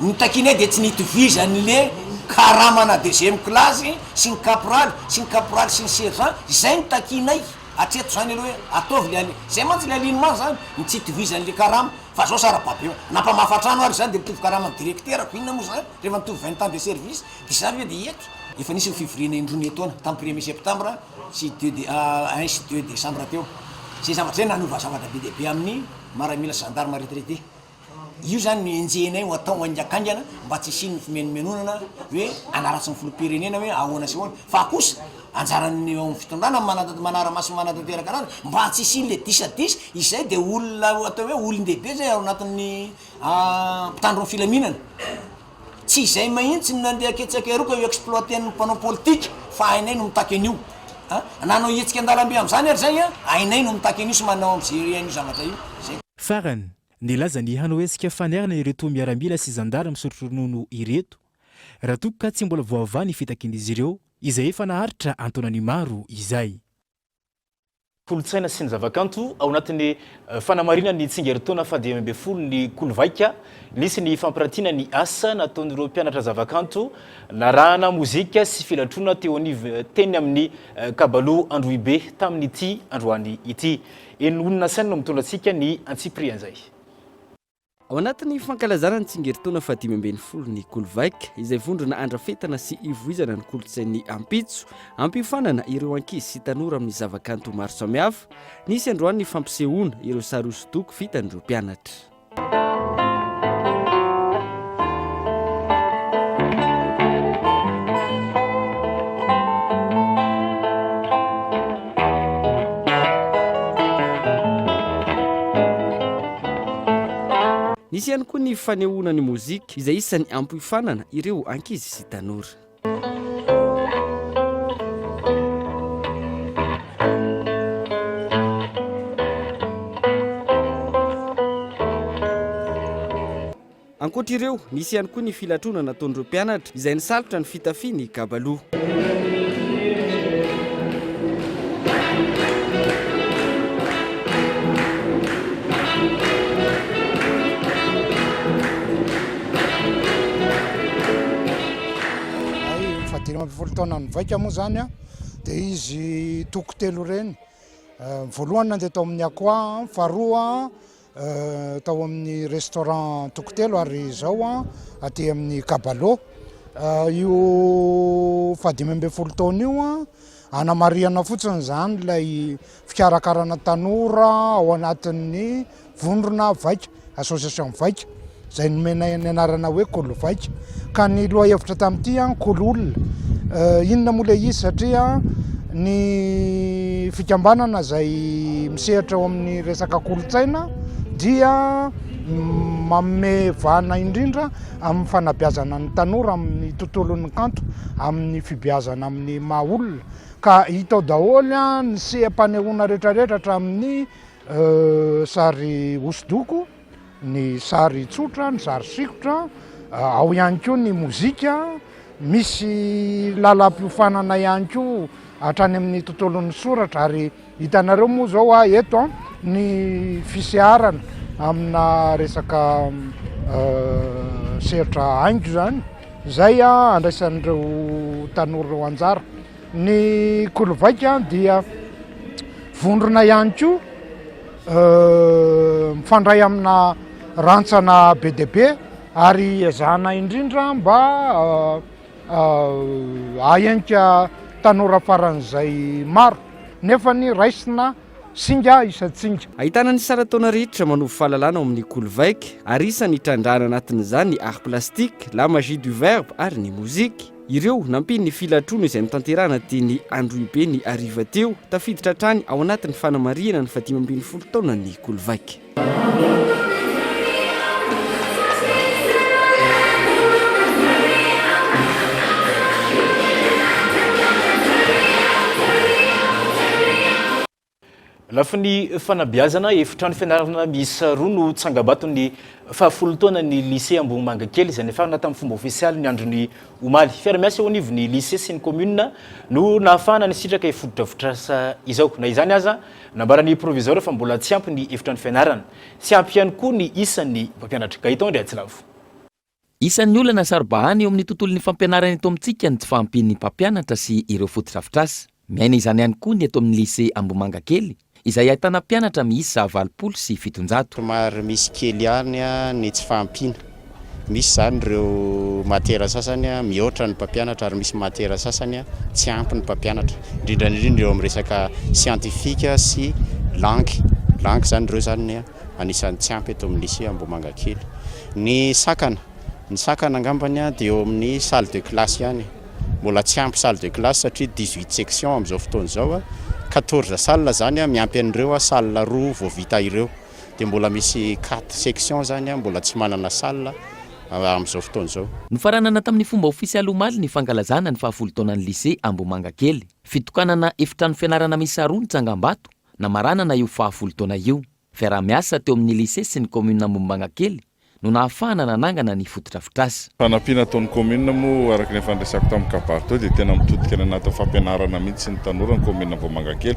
Speaker 18: Ny takinay dia tsy nitovizany le karamana deuxième classe sy ny caporal sy ny sergent izay ny takinay atreto zany aloha hoe ataovy le ali zay mantsy le alino man zany mitsitovizan'le karama fa zao sara-babeo nampamafatrano ary zany de mitovy karama am directeur ko inona moa zany rehefa mitovy 20 ans de service de zany hoe de eky efa nisy février indrony etaona tamin'ny 1er septembre sy 1 sy 2 décembre teo zay zavatra zay nanova zavatra be dehibe amin'ny maramila gendarme retraité io zany enjenay ho atao anjakangana mba tsy siny fimenomenonana hoe anaratsy ny filoham-pirenena hoe ahoana sy ahoana fa kosa anjaran'ny fitondrana manara-maso manatanteraka anazy mba tsy siny le disadis izay de olona atao hoe olon-dehibe zay ao anatin'ny mpitandro ny filaminana tsy izay mahitsy nandeha aketsaka aroka io exploiten'ny mpanao politique fa hainay no mitaky an'io nanao hetsika an-dalambe am'zany ary zay a hainay no mitaky an'io sy manao am'jery an'io zavatra io zay
Speaker 16: farany nilaza ny hanoesika fanerana ireto miaramila sy zandara misotro ronono ireto raha toko ka tsy mbola voava ny fitakin'izy ireo izay efa naharitra antonany maro izay
Speaker 5: kolotsaina sy ny zavakanto ao anatin'ny fanamarina ny tsingeritaona fa 2020 ny kolovaika nisy ny fampirantiana ny asa nataon'ireo mpianatra zavakanto narahana mozika sy filatrona teo aniv teny amin'ny kabalo androibe tamin'ity androany ity eny olona saina no mitondratsika ny antsiprian'izay
Speaker 4: ao anatin'ny fankalazana ny tsingeritaona fa 2020 ny kolovaika izay vondrona andrafetana sy ivoizana ny kolotsain'ny ampitso ampifanana ireo ankizy sy tanora amin'ny zavakanto maro samihafa nisy androany ny fampisehoana ireo sary hosodoko vitan'ireo mpianatra nisy ihany koa ny fanehoana ny mozika izay isan'ny ampifanana ireo ankizy sy tanora ankoatra ireo nisy ihany koa ny filatrona nataon'ireo mpianatra izay nisalotra ny fitafiany kabalo
Speaker 19: taona ny vaika moa zany a de izy toko telo reny voalohany nandeha tao amin'ny akoa faharoa tao amin'ny restaurant toko telo ary zao a aty amin'ny kabalo io fa 2020 taona io a anamariana fotsiny zany lay fikarakarana tanora ao anatin'ny vondrona vaika association vaika zay nomenay ny anarana hoe kolovaika ka ny loha hevitra tamin'ity a kololona inona moa le izy satria ny fikambanana zay misehatra ao amin'ny resaka kolotsaina dia manome vahana indrindra amin'ny fanabeazana ny tanora amin'ny tontolon'ny kanto amin'ny fibeazana amin'ny maha olona ka hitao daholo a ny seham-panehoana rehetrarehetra hatramin'ny sary hosodoko ny sary tsotra ny sary sikotra ao ihany koa ny mozika misy lalam-piofanana ihany koa hatrany amin'ny tontolon'ny soratra ary hitanareo moa zao a eto ny fiseharana amina resaka sehatra haingo zany zay a andraisan'ireo tanora reo anjara ny kolovaika dia vondrona ihany koa mifandray amina rantsana be dehibe ary ezahana indrindra mba ahenka tanora faran'izay maro nefa ny raisina singa isan-tsinga
Speaker 4: ahitana ny sarataona rehetra manovy fahalalana ao amin'ny kolovaika ary isany hitrandrana anatin'izany ny art plastique la magie du verbe ary ny mozika ireo nampiny ny filatroana izay mitanterahana tiany androibe ny ariva teo tafiditra hatrany ao anatin'ny fanamariana ny 2020 taona ny kolovaika
Speaker 5: lafa ny fanabeazana efitrano fianarana miisa roa no tsangabaton'ny fahafolo taona ny lycée Ambohimanga kely izay nefarana tamin'ny fomba ofisialy ny andron'ny omaly fiara-miasa eo anivo ny lycée sy ny commune no nahafahana ny sitraka ifotodrafotrasa izao na izany aza nambarany proviseur fa mbola tsy ampy ny efitrano fianarana sy ampy ihany koa ny isan'ny mpampianatra Gaëtan Andriatsilavo
Speaker 6: isan'ny olana sarobahany eo amin'ny tontolon'ny fampianarana eto amintsika ny tsy fahampian'ny mpampianatra sy ireo fotodrafitrasa miaina izany ihany koa ny eto amin'ny lycée Ambomanga kely izay ahitana mpianatra miisa 80 sy 700.
Speaker 20: Somary misy kely ihany ny tsy fahampiana. Misy zany ireo matiera sasany mihoatra ny mpampianatra ary misy matiera sasany tsy ampy ny mpampianatra. Indrindra eo amin'ny resaka siantifika sy langue zany ireo zany anisan'ny tsy ampy eto amin'ny lycée Ambomanga kely. Ny sakana angambany dia eo amin'ny salle de classe ihany. Mbola tsy ampy salle de classe satria 18 section amin'izao fotoana izao 14 salle zany miampy an'ireo salle roa vao vita ireo. Dia mbola misy 4 section zany mbola tsy manana salle amin'izao fotoana izao.
Speaker 6: Nofaranana tamin'ny fomba ofisialy omaly ny fankalazana ny 10 taonan'ny lycée Ambomanga kely. Fitokanana efitrano fianarana misy 2 Tsangam-Bato namaranana io 10 taona io. Fiaraha-miasa teo amin'ny lycée sy ny commune Ambomanga kely no nahafahana nanangana ny fotodrafitrasa.
Speaker 21: Fanampiana taon'ny commune moa araka ny efa niresako tamin'ny kabato dia tena mitodika ny anaty fampianarana mihitsy ny tanora ny commune Ambomanga kely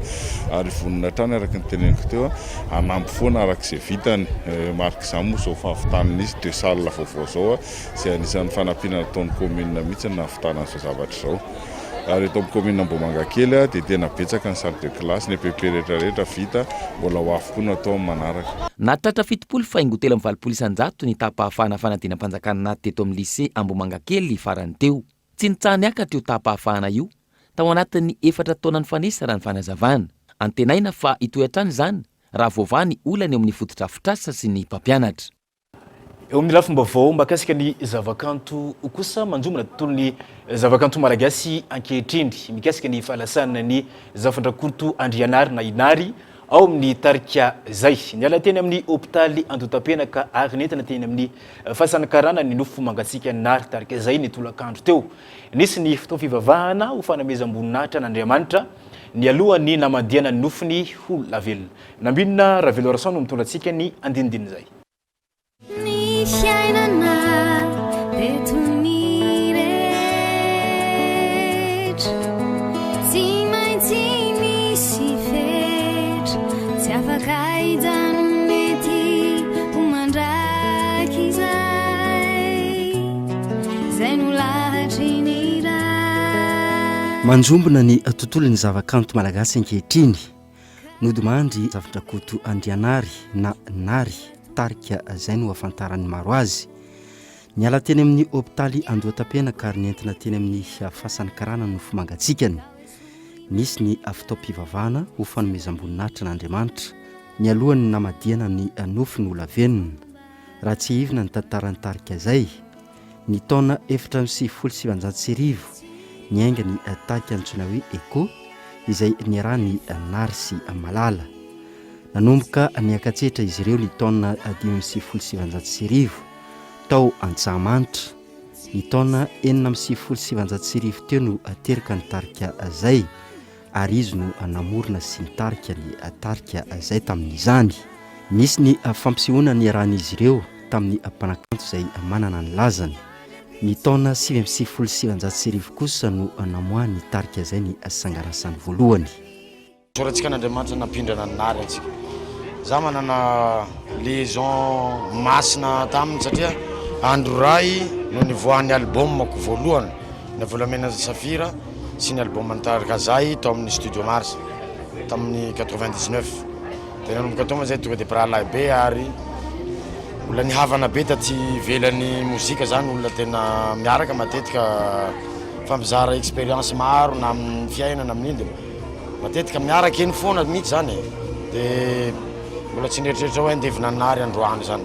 Speaker 21: ary vonona hatrany araka ny teneniko teo anampy foana arak'izay vitany marika izany moa zao fahavitanana izy 2 salle vaovao zao izay anisan'ny fanampiana taon'ny commune mihitsy ny nahavitana an'izao zavatra izao. Ary eto amin'ny commune Ambomanga kely dia tena betsaka ny salle de classe ny PP rehetrarehetra vita mbola ho afo koa natao amin'ny manaraka.
Speaker 6: Nahatratra 70 faingo telo amin'ny 20 isan-jato ny tapa-hafahana fanadinam-panjakana naty teto amin'ny lycée Ambomanga kely farany teo. Tsy nitsahany akatra io tapa-hafahana io tao anatin'ny 4 taona ny fanesa raha ny fanazavana. Antenaina fa itoetrany zany raha voavany olana eo amin'ny fotodrafitrasa sy ny mpampianatra.
Speaker 5: Eo amin'ny lafim-baovao mahakasika ny zavakanto kosa manjomana tontolo ny zavakanto malagasy ankehitriny mikasika ny fahalasana ny zafandrakorto Andrianary na Inary ao amin'ny tarika zay. Niala teny amin'ny hôpitaly Andotapenaka ary nentina teny amin'ny fahasanan-karana ny nofo mangatsiaka Nary tarika zay ny tolakandro teo. Nisy ny fotoana fivavahana ho fanomezam-boninahitra n'Andriamanitra ny alohan'ny namandiana ny nofony ho Lavelo. Nambinina Ravelo Rason no mitondratsika ny andinindiny zay.
Speaker 22: Fiainana teto ny rehetra tsy maintsy misy fetra tsy afaka hijano mety ho mandraky izay no lahatry ny raha.
Speaker 23: Manjombona ny tontolon'ny zavakanto malagasy ankehitriny nodimandry zafandrakoto Andrianary na Nary tarika zay no afantaran'ny maro azy. Niala teny amin'ny hôpitaly Andohatapenaka ary nentina teny amin'ny fahasanan-karana no fomangatsikany. Nisy ny fitaom-pivavahana ho fanomezam-boninahitra n'Andriamanitra ny alohany namadiana ny nofiny ho Lavenona. Raha tsy hivina ny tantarany tarika zay ny taona 1790 niainga ny tarika antsoina hoe Eko izay niarahany Nary sy Malala. Nanomboka niakatsetra izy ireo ny taona 1790 tao Antsahamanitra. Ny taona 1790 teo no teraka ny tarika zay ary izy no namorona sy ny tarika ny tarika zay tamin'izany. Nisy ny fampisehoana niarahan'izy ireo tamin'ny mpanakanto izay manana ny lazany. Ny taona 1790 kosa no namoa ny tarika zay ny sangarasany voalohany.
Speaker 24: Soratsika n'Andriamanitra nampindrana ny Nary antsika. Za manana liaison masina taminy satria andro ray no nivoahan'ny albumako voalohany ny Volamena Safira sy ny album antarika zay tao amin'ny studio Mars tamin'ny 99. Tena nanomboka tao zay tonga dia pirahalahy be ary olona nihavana be taty velan'ny mozika zany olona tena miaraka matetika fampizara expérience maro na amin'ny fiainana amin'iny matetika miaraka eny foana mihitsy zany dia mbola tsy nieritreritra hoe andevina ny Nary androany zany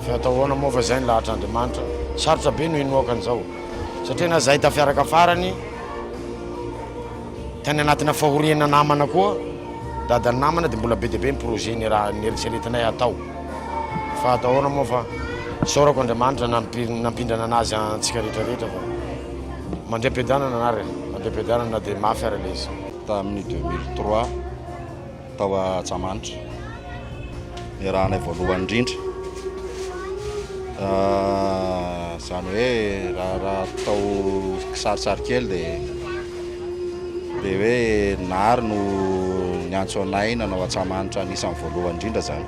Speaker 24: fa atahoana moa fa zay ny lahatr'Andriamanitra sarotra be no inoaka an'izao satria na zay tafiaraka farany tany anatina fahoriana namana koa dadan'ny namana dia mbola be dia be ny projet ny raha nieritseretinay atao fa atahoana moa fa saorako Andriamanitra nampindrana anazy antsika rehetrarehetra fa mandram-piadanana Nary mandram-piadanana dia mafy ary izy.
Speaker 25: Tamin'ny 2003 tao Antsahamanitra niarahanay voalohany indrindra zany hoe raha tao kisarisary kely dia hoe Nary no niantso anay nanao Antsahamanitra anisan'ny voalohany indrindra zany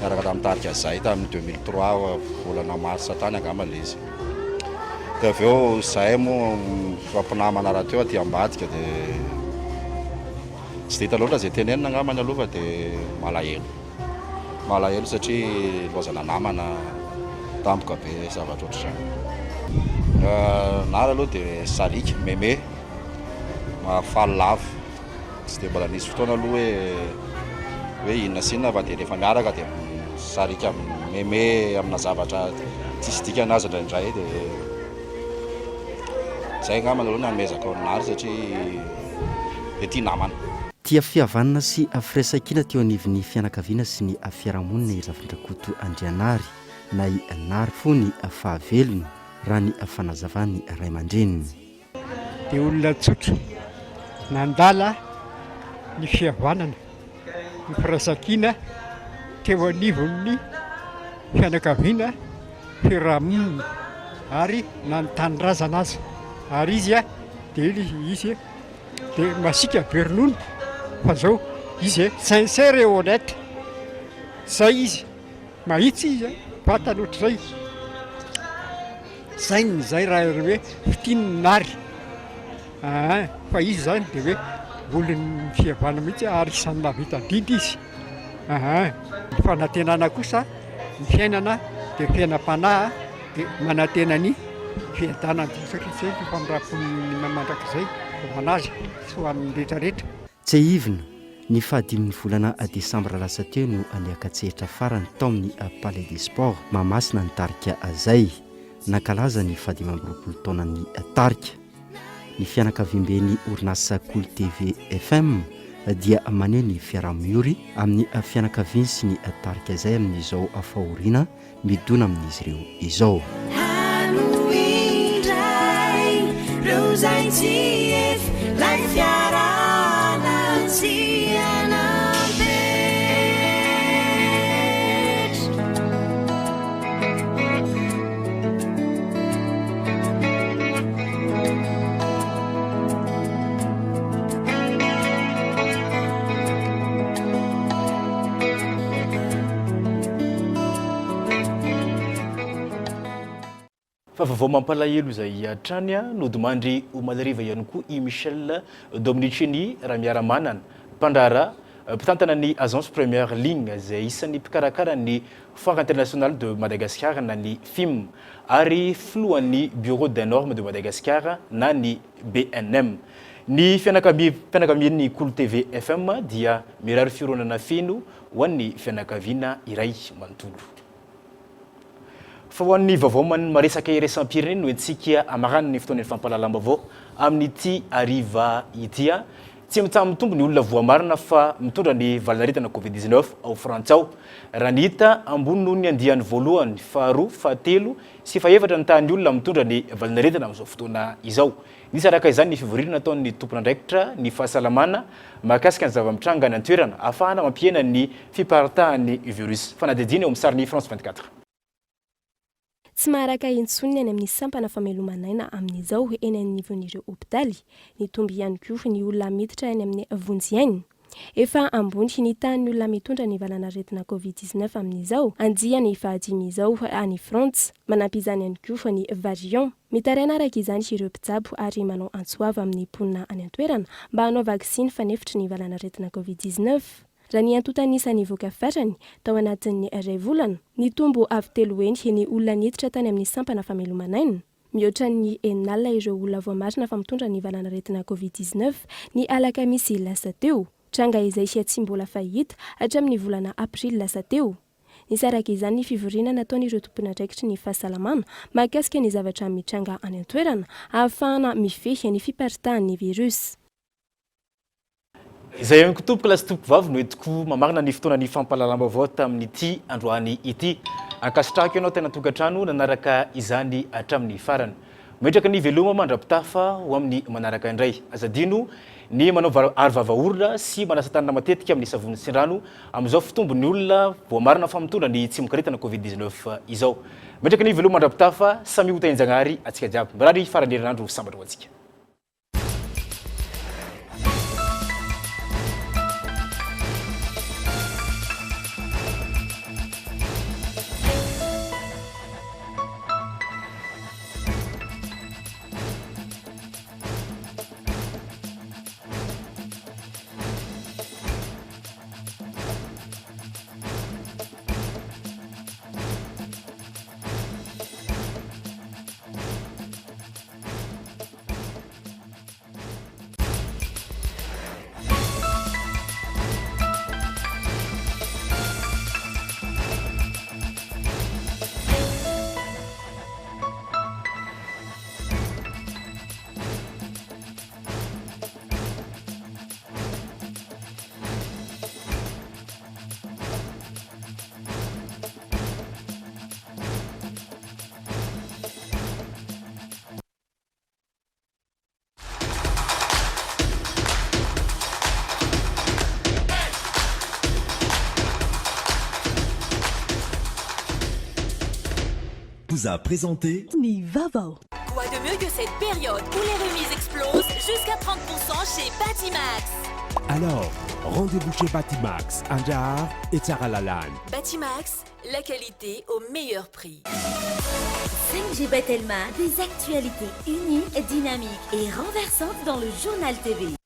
Speaker 25: miaraka tamin'ny tarika zay tamin'ny 2003 volana marsa tany angamba ilay izy. dia avy eo zahay moa fampinamana raha teo aty ambadika dia tsy dia hita loatra zay tenenina angambany aloha fa dia malahelo satria loazana namana tampoka be zavatra ohatr'izany. Nara aloha dia sarika meme mafaly lavo, tsy dia mbola nisy fotoana aloha hoe inona sinona fa dia rehefa miaraka dia sarika meme amina zavatra tsisy dikana azy indraindray dia zay angambany aloha ny anomezako amin'ary satria dia tia namana.
Speaker 23: Tia fihavanana sy firaisan-kina teo anivon'ny fianakaviana sy ny fiarahamonina i Ravindrakoto Andrianary na i Nary fo ny fahavelony raha ny fanazavany ray aman-dreniny.
Speaker 8: Dia olona tsotra nandala ny fihavanana ny firaisan-kina teo anivon'ny fianakaviana fiarahamonina ary nanotanindrazana azy ary izy dia izy dia masika beronono fa zao izy sincère et honnête zay izy mahitsy izy vatany ohatr'izay sainy zay raha hoe fitiany nary fa izy zany dia hoe olon'ny fihavana mihitsy ary isan'ny navita indrindra izy. Ny fanantenana kosa ny fiainana dia fiainam-panahy dia manantena ny fiadanana satria zay famindrapony mandrakizay manazy sy ho amin'ny rehetrarehetra.
Speaker 23: Tsy hivina ny fahadiminy volana desambra lasa teo no aniakatsehitra farany tao amin'ny Palais des Sports Mahamasina ny tarika azay nankalaza ny 20 taonany tarika. Ny fianakaviam-ben'ny orinasa Cool TV FM dia maneho ny fiaraha-miory amin'ny fianakaviany sy ny tarika izay amin'izao fahoriana midona amin'izy ireo izao.
Speaker 5: Fa vao mampalahelo izay hatrany nodimandry ho malariva ihany koa i Michel Dominicini raha miara-manana mpandraharaha mpitantana ny agence première ligne izay isan'ny mpikarakara ny Foire internationale de Madagascar na ny film ary filohan'ny bureau des normes de Madagascar na ny BNM. Ny fianakavian'ny Cool TV FM dia mirary fironana feno ho an'ny fianakaviana iray manontolo. Fa ho an'ny vaovao maresaka iraisam-pirenena no entsika amarany ny fotoan'ny fampahalalam-baovao amin'ity hariva ity. Tsy mitambitombo ny olona voamarina fa mitondra ny valinaretana Covid-19 ao Frantsao. Raha ny hita ambony noho ny andiany voalohany, faharoa, fahatelo sy fahaefatra ny tahan'ny olona mitondra ny valinaretana amin'izao fotoana izao. Nisy araka izany ny fivorina nataon'ny tompon'andraikitra ny fahasalamana mahakasika ny zava-mitranga ny antoerana ahafahana mampiena ny fiparitahan'ny virus. Fanadidina eo amin'ny sariny France 24.
Speaker 7: Tsy maharaka intsony any amin'ny sampana famelomanaina amin'izao eny anivon'ireo hopitaly ny tomby ihany koa ny olona miditra any amin'ny vonjiainy. Efa ambony ny tahan'ny olona mitondra ny valanaretina Covid-19 amin'izao andia ny fahadimy izao any France manampy izany ihany koa ny variant. Mitaraina araka izany ireo mpitsabo ary manao antsoava amin'ny mponina any antoerana mba hanao vaksiny fanefitry ny valanaretina Covid-19. Raha ny antotanisany voaka farany tao anatin'ny iray volana ny tombo avy telo eny ny olona niditra tany amin'ny sampana famelomanaina. Mihoatra ny enina ireo olona voamarina fa mitondra ny valanaretina Covid-19 ny alakamisy lasa teo. Tranga izay tsy mbola fahita hatramin'ny volana aprily lasa teo. Nisy araka izany ny fivoriana nataon'ireo tompon'andraikitry ny fahasalamana mahakasika ny zavatra mitranga any antoerana ahafahana mifehy ny fiparitahan'ny virus.
Speaker 5: Izay ihany koa tompoko lasa tompoko vavy no entiko mamarina ny fotoana ny fampahalalam-baovao tamin'ity androany ity. Ankasitrahako ianao tena tokantrano nanaraka izany hatramin'ny farany. Metraka ny veloma mandrapitafa ho amin'ny manaraka indray. Azadino ny manao ary vavaorona sy manasa tanana matetika amin'ny savony sy rano amin'izao fitombon'ny olona voamarina fa mitondra ny tsy mikaretana Covid-19 izao. Metraka ny veloma mandrapitafa samy hotainjanahary atsika jiaby. Mirary farany herinandro sambatra ho antsika.
Speaker 9: vous a présenté
Speaker 2: Nivavo. Quoi de mieux que cette période où les remises explosent jusqu'à 30% chez Batimax.
Speaker 3: Alors, rendez-vous chez Batimax, Anjar et Tsaralalan.
Speaker 2: Batimax, la qualité au meilleur prix.
Speaker 1: 5G Batelma, des actualités uniques, dynamiques et renversantes dans le journal TV.